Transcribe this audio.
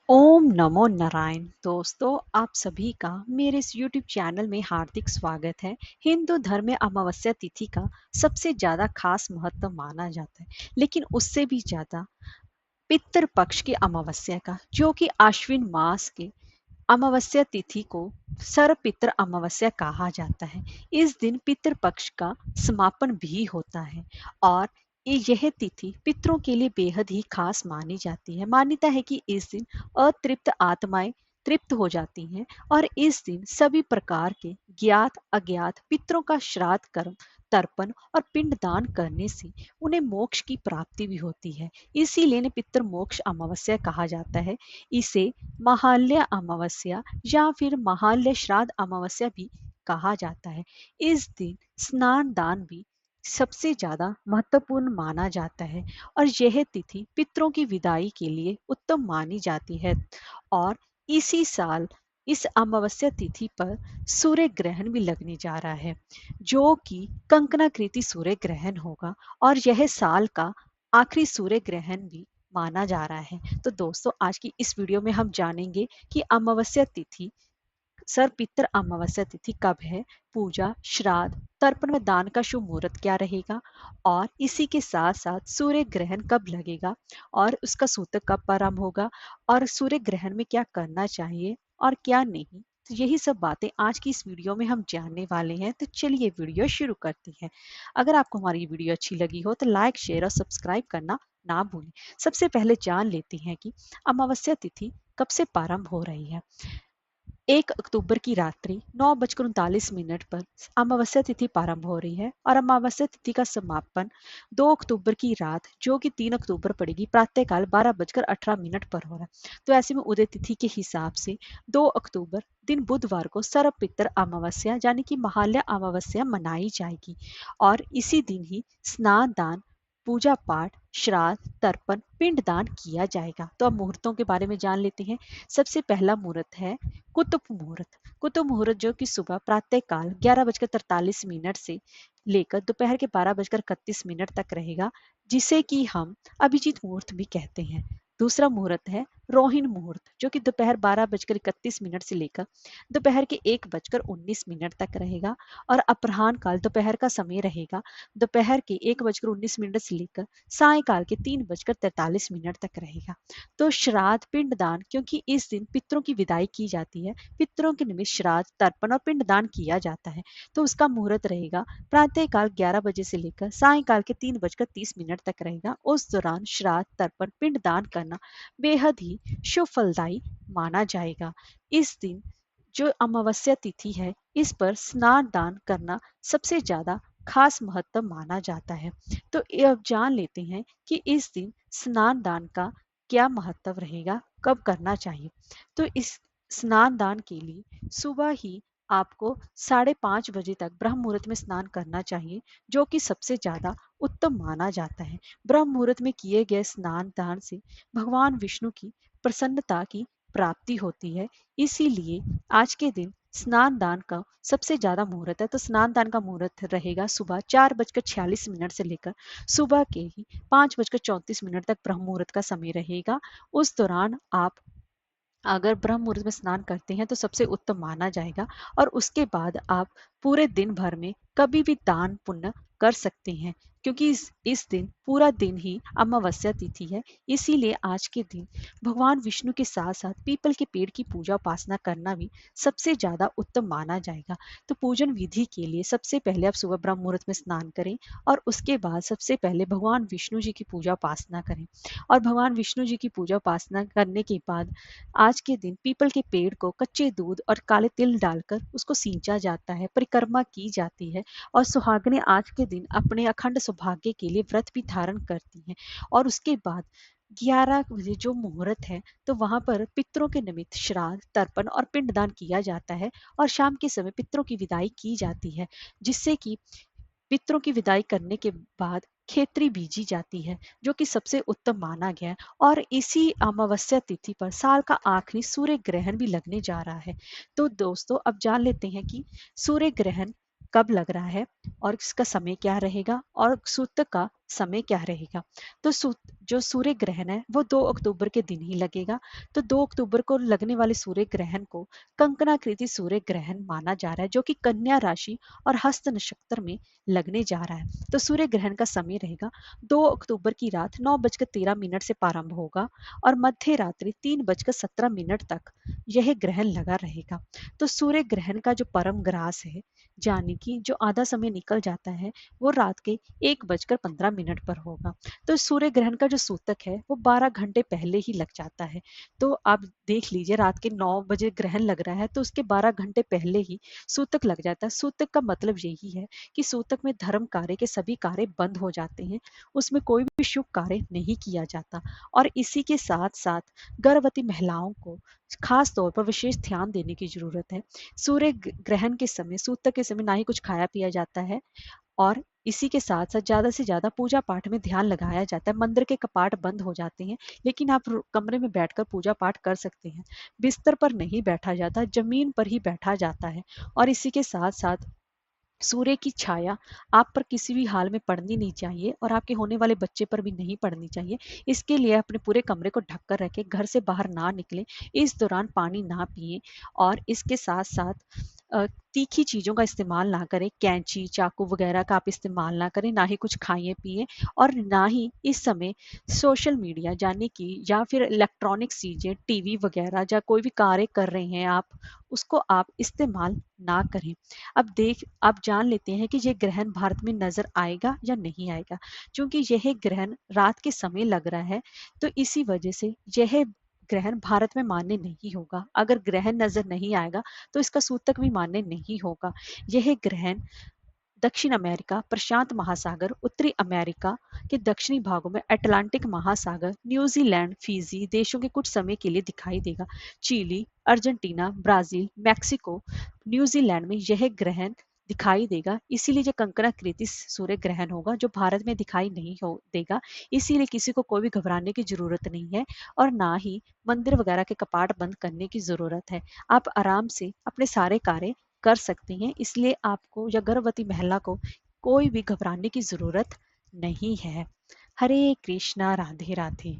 ओम नमो नारायण। दोस्तों, आप सभी का मेरे इस यूट्यूब चैनल में हार्दिक स्वागत है। हिंदू धर्म में अमावस्या तिथि का सबसे ज्यादा खास महत्व माना जाता है, लेकिन उससे भी ज्यादा पितृ पक्ष की अमावस्या का, जो कि आश्विन मास के अमावस्या तिथि को सर्वपितृ अमावस्या कहा जाता है। इस दिन पितृ पक्ष का समापन भी होता है और यह तिथि पितरों के लिए बेहद ही खास मानी जाती है। मान्यता है कि इस दिन अतृप्त आत्माएं तृप्त हो जाती हैं और इस दिन सभी प्रकार के ज्ञात अज्ञात पितरों का श्राद्ध कर्म, तर्पण और पिंडदान करने से उन्हें मोक्ष की प्राप्ति भी होती है। इसीलिए इन्हें पितृ मोक्ष अमावस्या कहा जाता है। इसे महालय अमावस्या या फिर महालय श्राद्ध अमावस्या भी कहा जाता है। इस दिन स्नान दान भी सबसे ज्यादा महत्वपूर्ण माना जाता है और यह तिथि पितरों की विदाई के लिए उत्तम मानी जाती है। और इसी साल इस अमावस्या तिथि पर सूर्य ग्रहण भी लगने जा रहा है, जो कि कंकणाकृति सूर्य ग्रहण होगा और यह साल का आखिरी सूर्य ग्रहण भी माना जा रहा है। तो दोस्तों, आज की इस वीडियो में हम जानेंगे कि अमावस्या तिथि, सर्वपितृ अमावस्या तिथि कब है, पूजा, श्राद्ध, तर्पण व दान का शुभ मुहूर्त क्या रहेगा, और इसी के साथ साथ सूर्य ग्रहण कब लगेगा और उसका सूतक कब प्रारंभ होगा, और सूर्य ग्रहण में क्या करना चाहिए और क्या नहीं। तो यही सब बातें आज की इस वीडियो में हम जानने वाले हैं। तो चलिए वीडियो शुरू करते हैं। अगर आपको हमारी वीडियो अच्छी लगी हो तो लाइक, शेयर और सब्सक्राइब करना ना भूलें। सबसे पहले जान लेते हैं कि अमावस्या तिथि कब से प्रारंभ हो रही है। 1 अक्टूबर की रात्रि 9:39 पर अमावस्या तिथि प्रारंभ हो रही है और अमावस्या तिथि का समापन 2 अक्टूबर की रात, जो कि 3 अक्टूबर पड़ेगी, प्रातःकाल 12:18 पर हो रहा है। तो ऐसे में उदय तिथि के हिसाब से 2 अक्टूबर दिन बुधवार को सर्वपितृ अमावस्या यानी कि महालय अमावस्या मनाई जाएगी और इसी दिन ही स्नान दान, पूजा पाठ, श्राद्ध, तर्पण, पिंडदान किया जाएगा। तो अब मुहूर्तों के बारे में जान लेते हैं। सबसे पहला मुहूर्त है कुतुब मुहूर्त। कुतुब मुहूर्त जो कि सुबह प्रातः काल 11:43 से लेकर दोपहर के 12:31 तक रहेगा, जिसे कि हम अभिजीत मुहूर्त भी कहते हैं। दूसरा मुहूर्त है रोहिणी मुहूर्त, जो कि दोपहर 12:31 से लेकर दोपहर के 1:19 तक रहेगा और अपराह्न काल दोपहर का समय रहेगा, दोपहर के 1:19 से लेकर सायकाल के 3:43 तक रहेगा। तो श्राद्ध, पिंडदान, क्योंकि इस दिन पितरों की विदाई की जाती है, पितरों के निमित्त श्राद्ध, तर्पण और पिंडदान किया जाता है। तो उसका मुहूर्त रहेगा प्रातः काल 11 बजे से लेकर सायकाल के 3:30 तक रहेगा। उस दौरान श्राद्ध, तर्पण, पिंडदान करना बेहद ही शुभ फलदायी माना जाएगा। इस दिन जो अमावस्या तिथि है, इस पर स्नान दान करना सबसे ज्यादा खास महत्व माना जाता है। तो ये अब जान लेते हैं कि इस दिन स्नान दान का क्या महत्व रहेगा, कब करना चाहिए। तो इस स्नान दान के लिए सुबह ही आपको 5:30 बजे तक ब्रह्म मुहूर्त में स्नान करना चाहिए, जो कि सबसे ज्यादा उत्तम माना जाता है। ब्रह्म मुहूर्त में किए गए स्नान दान से भगवान विष्णु की प्रसन्नता की प्राप्ति होती है। इसीलिए आज के दिन स्नान दान का सबसे ज्यादा मुहूर्त है। तो स्नान दान का मुहूर्त रहेगा सुबह 4:46 से लेकर सुबह के ही 5:34 तक ब्रह्म मुहूर्त का समय रहेगा। उस दौरान आप अगर ब्रह्म मुहूर्त में स्नान करते हैं तो सबसे उत्तम माना जाएगा और उसके बाद आप पूरे दिन भर में कभी भी दान पुण्य कर सकते हैं, क्योंकि इस दिन पूरा दिन ही अमावस्या तिथि है। इसीलिए आज के दिन भगवान विष्णु के साथ साथ पीपल के पेड़ की पूजा उपासना करना भी सबसे ज्यादा उत्तम माना जाएगा। तो पूजन विधि के लिए सबसे पहले आप सुबह ब्रह्म मुहूर्त में स्नान करें और उसके बाद सबसे पहले भगवान विष्णु जी की पूजा उपासना करें और भगवान विष्णु जी की पूजा उपासना करने के बाद आज के दिन पीपल के पेड़ को कच्चे दूध और काले तिल डालकर उसको सींचा जाता है, परिक्रमा की जाती है और सुहागनें आज के दिन अपने अखंड सौभाग्य के लिए व्रत भी धारण करती हैं। और उसके बाद 11 बजे जो मुहूर्त है, तो वहां पर पितरों के निमित्त श्राद्ध, तर्पण और पिंडदान किया जाता है और शाम के समय पितरों की विदाई की जाती है, जिससे कि पितरों की विदाई करने के बाद खेतरी बीजी जाती है, जो कि सबसे उत्तम माना गया है। और इसी अमावस्या तिथि पर साल का आखिरी सूर्य ग्रहण भी लगने जा रहा है। तो दोस्तों, अब जान लेते हैं कि सूर्य ग्रहण कब लग रहा है और इसका समय क्या रहेगा और सूतक का समय क्या रहेगा। तो जो सूर्य ग्रहण है वो 2 अक्टूबर के दिन ही लगेगा। तो 2 अक्टूबर को लगने वाले सूर्य ग्रहण को कंकणाकृति सूर्य ग्रहण माना जा रहा है, जो कि कन्या राशि और हस्त नक्षत्र में लगने जा रहा है। तो सूर्य ग्रहण का समय रहेगा 2 अक्टूबर की रात 9:13 से प्रारंभ होगा और मध्य रात्रि 3:17 तक यह ग्रहण लगा रहेगा। तो सूर्य ग्रहण का जो परम ग्रास है, यानी कि जो आधा समय निकल जाता है, वो रात के 1:15 पर होगा। तो सूर्य ग्रहण का जो सूतक है वो 12 घंटे पहले ही लग जाता है। तो आप देख लीजिए, रात के 9 बजे ग्रहण लग रहा है तो उसके 12 घंटे पहले ही सूतक लग जाता है। सूतक का मतलब यही है कि सूतक में धर्म कार्य के सभी कार्य बंद हो जाते हैं, उसमें कोई भी शुभ कार्य नहीं किया जाता। और इसी के साथ साथ गर्भवती महिलाओं को खास तौर पर विशेष ध्यान देने की जरूरत है। सूर्य ग्रहण के समय, सूतक के समय ना ही कुछ खाया पिया जाता है और इसी के साथ साथ ज्यादा से ज्यादा पूजा पाठ में ध्यान लगाया जाता है। मंदिर के कपाट बंद हो जाते हैं, लेकिन आप कमरे में बैठकर पूजा पाठ कर सकते हैं। बिस्तर पर नहीं बैठा जाता, जमीन पर ही बैठा जाता है। और इसी के साथ साथ सूर्य की छाया आप पर किसी भी हाल में पड़नी नहीं चाहिए और आपके होने वाले बच्चे पर भी नहीं पड़नी चाहिए। इसके लिए अपने पूरे कमरे को ढक कर रखें, घर से बाहर ना निकलें, इस दौरान पानी ना पिए और इसके साथ साथ तीखी चीजों का इस्तेमाल ना करें, कैंची चाकू वगैरह का आप इस्तेमाल ना करें, ना ही कुछ खाइए पिए और ना ही इस समय सोशल मीडिया यानी कि या फिर इलेक्ट्रॉनिक चीजें, टीवी वगैरह या कोई भी कार्य कर रहे हैं आप, उसको आप इस्तेमाल ना करें। अब जान लेते हैं कि यह ग्रहण भारत में नजर आएगा या नहीं आएगा। क्योंकि यह ग्रहण रात के समय लग रहा है, तो इसी वजह से यह ग्रहण भारत में मान्य नहीं होगा। अगर ग्रहण नजर नहीं आएगा तो इसका सूतक भी मान्य नहीं होगा। यह ग्रहण दक्षिण अमेरिका, प्रशांत महासागर, उत्तरी अमेरिका के दक्षिणी भागों में, अटलांटिक महासागर, न्यूजीलैंड, फिजी देशों के कुछ समय के लिए दिखाई देगा। Chile, Argentina, Brazil, Mexico, New Zealand में यह ग्रहण दिखाई देगा। इसीलिए यह कंकणाकृति सूर्य ग्रहण होगा जो भारत में दिखाई नहीं हो देगा। इसीलिए किसी को कोई भी घबराने की जरूरत नहीं है और ना ही मंदिर वगैरह के कपाट बंद करने की जरूरत है। आप आराम से अपने सारे कार्य कर सकती हैं, इसलिए आपको या गर्भवती महिला को कोई भी घबराने की जरूरत नहीं है। हरे कृष्णा, राधे राधे।